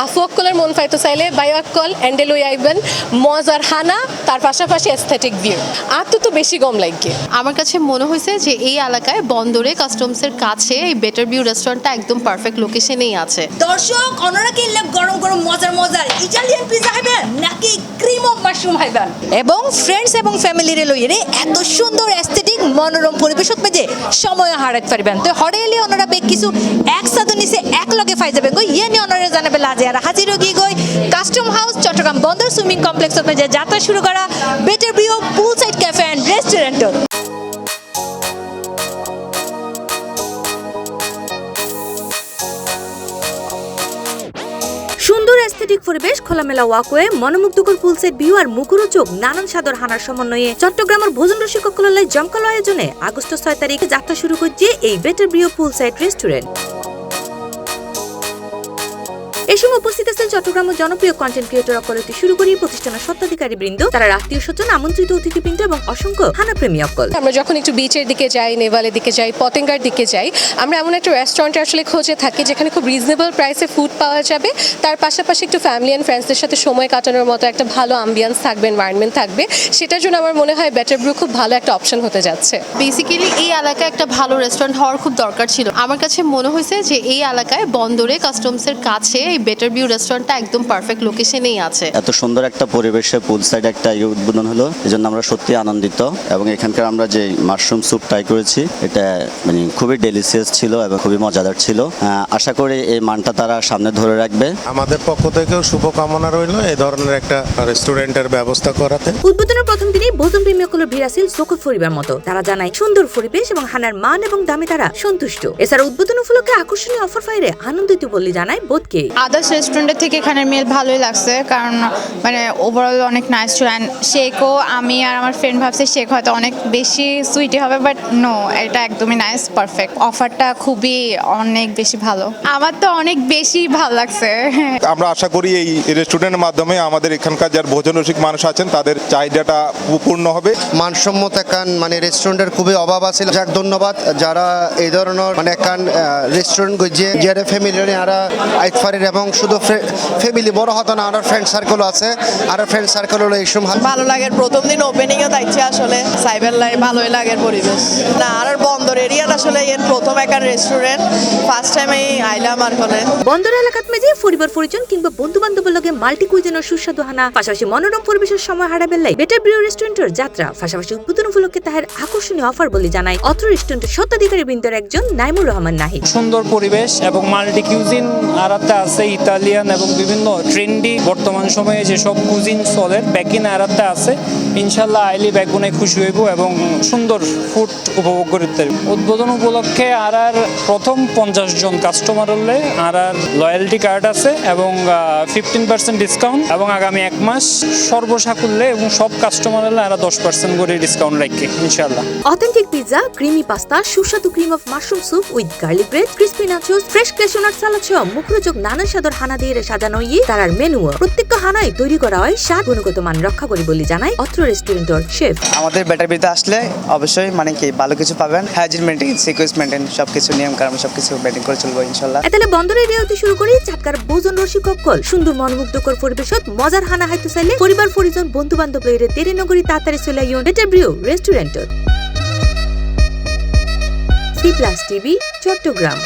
আফওয়াক্কলের মন ফাইতো চাইলে বায়োয়াক্কল অ্যান্ডেলুই আইবেন মজার হানা তার পাশাপাশি এস্থেটিক ভিউ আর তো বেশি গম লাগে। আমার কাছে মনে হয়েছে যে এই এলাকায় বন্দরে কাস্টমসের কাছে এই বেটার ভিউ রেস্টুরেন্টটা একদম পারফেক্ট লোকেশনেই আছে। দর্শক ওনারা কিনলে গরম গরম মজার মজার ইটালিয়ান পিজা খাইবেন নাকি ক্রিম অফ মাশরুম খাইবেন এবং ফ্রেন্ডস এবং ফ্যামিলিরে লইরে এত সুন্দর এস্থেটিক মনোরম পরিবেশত মাঝে সময় হারাতে পারবেন। তো হরেলি ওনারা বেগ কিছু একসাথে নিচে এক লগে ফাই যাবেন গো ইয়ে নিয়ে ওনারা জানাবে লাজে আর হাজির গিয়ে গই কাস্টম হাউস চট্টগ্রাম বন্দর সুইমিং কমপ্লেক্সত মাঝে যাত্রা শুরু করা better view pool side cafe and restaurant. সুন্দর এস্থেটিক পরিবেশ, খোলামেলা ওয়াকওয়ে, মনোমুগ্ধকর পুলসাইড ভিউ আর মুখরোচক নানান স্বাদর হানার সমন্বয়ে চট্টগ্রামের ভোজন রসিকসকলের জমকালো আয়োজনে আগস্ট 6 তারিখে যাত্রা শুরু করছে এই বেটার ভিউ পুলসাইড রেস্টুরেন্ট। এই সময় উপস্থিত আছেন চট্টগ্রামের জনপ্রিয় কন্টেন্ট ক্রিয়েটর অকলতি শুরু করি প্রতিষ্ঠানের স্বত্বাধিকারী বৃন্দ, তারা আত্মীয় স্বজন, আমন্ত্রিত অতিথিবৃন্দ এবং অসংখ্য হানা প্রেমী অকল। আমরা যখন একটু বিচের দিকে যাই, নেভালের দিকে যাই, পতেঙ্গার দিকে যাই, আমরা এমন একটা রেস্টুরেন্টে আসলে খোঁজে থাকি যেখানে খুব রিজনেবল প্রাইসে ফুড পাওয়া যাবে, তার পাশাপাশি একটু ফ্যামিলি অ্যান্ড ফ্রেন্ডসদের সাথে সময় কাটানোর মতো একটা ভালো আম্বিয়েন্স থাকবে, এনভায়রনমেন্ট থাকবে। সেটার জন্য আমার মনে হয় বেটার ব্রু খুব ভালো একটা অপশন হতে যাচ্ছে। বেসিক্যালি এই এলাকায় একটা ভালো রেস্টুরেন্ট হওয়ার খুব দরকার ছিল। আমার কাছে মনে হয়েছে যে এই এলাকায় বন্দরে কাস্টমসের কাছে এই বেটার ভিউ রেস্টুরেন্টটা একদম পারফেক্ট লোকেশনেই আছে। এত সুন্দর একটা পরিবেশে পুল সাইড একটা উদ্বোধন হলো, এজন্য আমরা সত্যি আনন্দিত। এবং এখানকার আমরা যে মাশরুম স্যুপ ট্রাই করেছি এটা মানে খুবই ডেলিশিয়াস ছিল এবং খুবই মজাদার ছিল। আশা করি এই মানটা তারা সামনে ধরে রাখবে। আমাদের পক্ষ থেকেও শুভকামনা রইল এই ধরনের একটা রেস্টুরেন্টের ব্যবস্থা করাতে। উদ্বোধনের প্রথম দিনেই ভোজন প্রেমীসকলের ভিড় আসিল চোখে ফরিবার মতো। তারা জানায় সুন্দর পরিবেশ এবং হানার মান এবং দামে তারা সন্তুষ্ট। এছাড়া উদ্বোধন উপলক্ষে আকর্ষণীয় অফার ফাইরে আনন্দিত বলে জানায় বোধকে। আদার্স রেস্টুরেন্টের থেকে এখানের মিল ভালোই লাগছে, কারণ মানে ওভারঅল অনেক নাইস ছিল। অ্যান্ড শেকও আমি আর আমার ফ্রেন্ড ভাবছি শেক হয়তো অনেক বেশি সুইটি হবে, বাট নো, এটা একদমই নাইস, পারফেক্ট। অফারটা খুবই অনেক বেশি ভালো, আমার তো অনেক বেশি ভালো লাগছে। আমরা আশা করি এই রেস্টুরেন্টের মাধ্যমে আমাদের এখানকার যারা ভোজন রসিক মানুষ আছেন তাদের চাহিদাটা পূর্ণ হবে। মানসম্মত একখান মানে রেস্টুরেন্টের খুবই অভাব আছে। যাক ধন্যবাদ যারা এই ধরনের মানে একখান রেস্টুরেন্ট গিয়ে যারা ফ্যামিলি আর আইতফারের এবং শুধু ফ্যামিলি বড় হতো না, আর ফ্রেন্ড সার্কেল আছে, আর ফ্রেন্ড সার্কেল হলো এই সময় ভালো লাগে। প্রথম দিন ওপেনিং এ তাইছে আসলে সাইবার লাইফ ভালোই লাগে পরিবেশ না। আর বন্দর এরিয়ার আসলে এর প্রথম একটা রেস্টুরেন্ট, ফার্স্ট টাইম এই আইলাম আর হলে বন্দর এলাকাত মেজে পরিবার পরিজন কিংবা বন্ধু বান্ধবের লগে মাল্টি কুইজিনের সুস্বাদু হানা পাশাপাশি মনোরম পরিবেশের সময় হারাবেন লাই বেটার ভিউ রেস্টুরেন্টের যাত্রা। পাশাপাশি উদ্বোধন উপলক্ষে তাহার আকর্ষণীয় অফার বলে জানায় অত্র রেস্টুরেন্টের স্বত্বাধিকারী বৃন্দের একজন নাইমুর রহমান নাহিদ। সুন্দর পরিবেশ এবং মাল্টি কুইজিন আরাতে আছে, ইতালিয়ান এবং বিভিন্ন ট্রেন্ডি বর্তমান সময়ে যেসব কুজিন চলে ব্যাকিন আরাতে আছে। ইনশাল্লাহ আইলি ব্যাগুনে খুশি হইব এবং সুন্দর ফুড উপভোগ করতে। উদ্বোধন উপলক্ষে আর প্রথম 50 জন কাস্টমার হলে আর লয়্যালটি কার্ড আছে এবং 15% ডিসকাউন্ট এবং আগামী 1 মাস সর্বসাকুল্যে এবং সব কাস্টমার হলে আর 10% করে ডিসকাউন্ট রাখি ইনশাল্লাহ। অথেন্টিক পিৎজা, ক্রিমি পাস্তা, সুস্বাদু cream of mushroom soup with garlic bread, crispy nachos, fresh cashew nut salad সহ মুখরোচক নানান স্বাদের হানা দিয়ে সাজানো তারার মেনু। প্রত্যেকটা হানাই তৈরি করা হয় স্বাদ গুণগত মান রক্ষা করে বলে জানায় অত্র রেস্টুরেন্টের শেফ। আমাদের বেটার ভিউতে আসলে অবশ্যই মানে কি ভালো কিছু পাবেন, হাইজিন মেইনটেইন, সিকোয়েন্স মেইনটেইন, সবকিছু নিয়ম কানুন সবকিছু মেইনটেইন করে চলবো ইনশাআল্লাহ। এতলে বন্দর এরিয়া হতে শুরু করি চাটকার ভোজন রসিকসকল সুন্দর মনোমুগ্ধকর পরিবেশত মজার হানা হাইতে চাইলে পরিবার পরিজন বন্ধু বান্ধব লইরে দেরি নগরী তাড়াতাড়ি চলে আইন বেটার ভিউ রেস্টুরেন্টত। C+ TV Chittagong.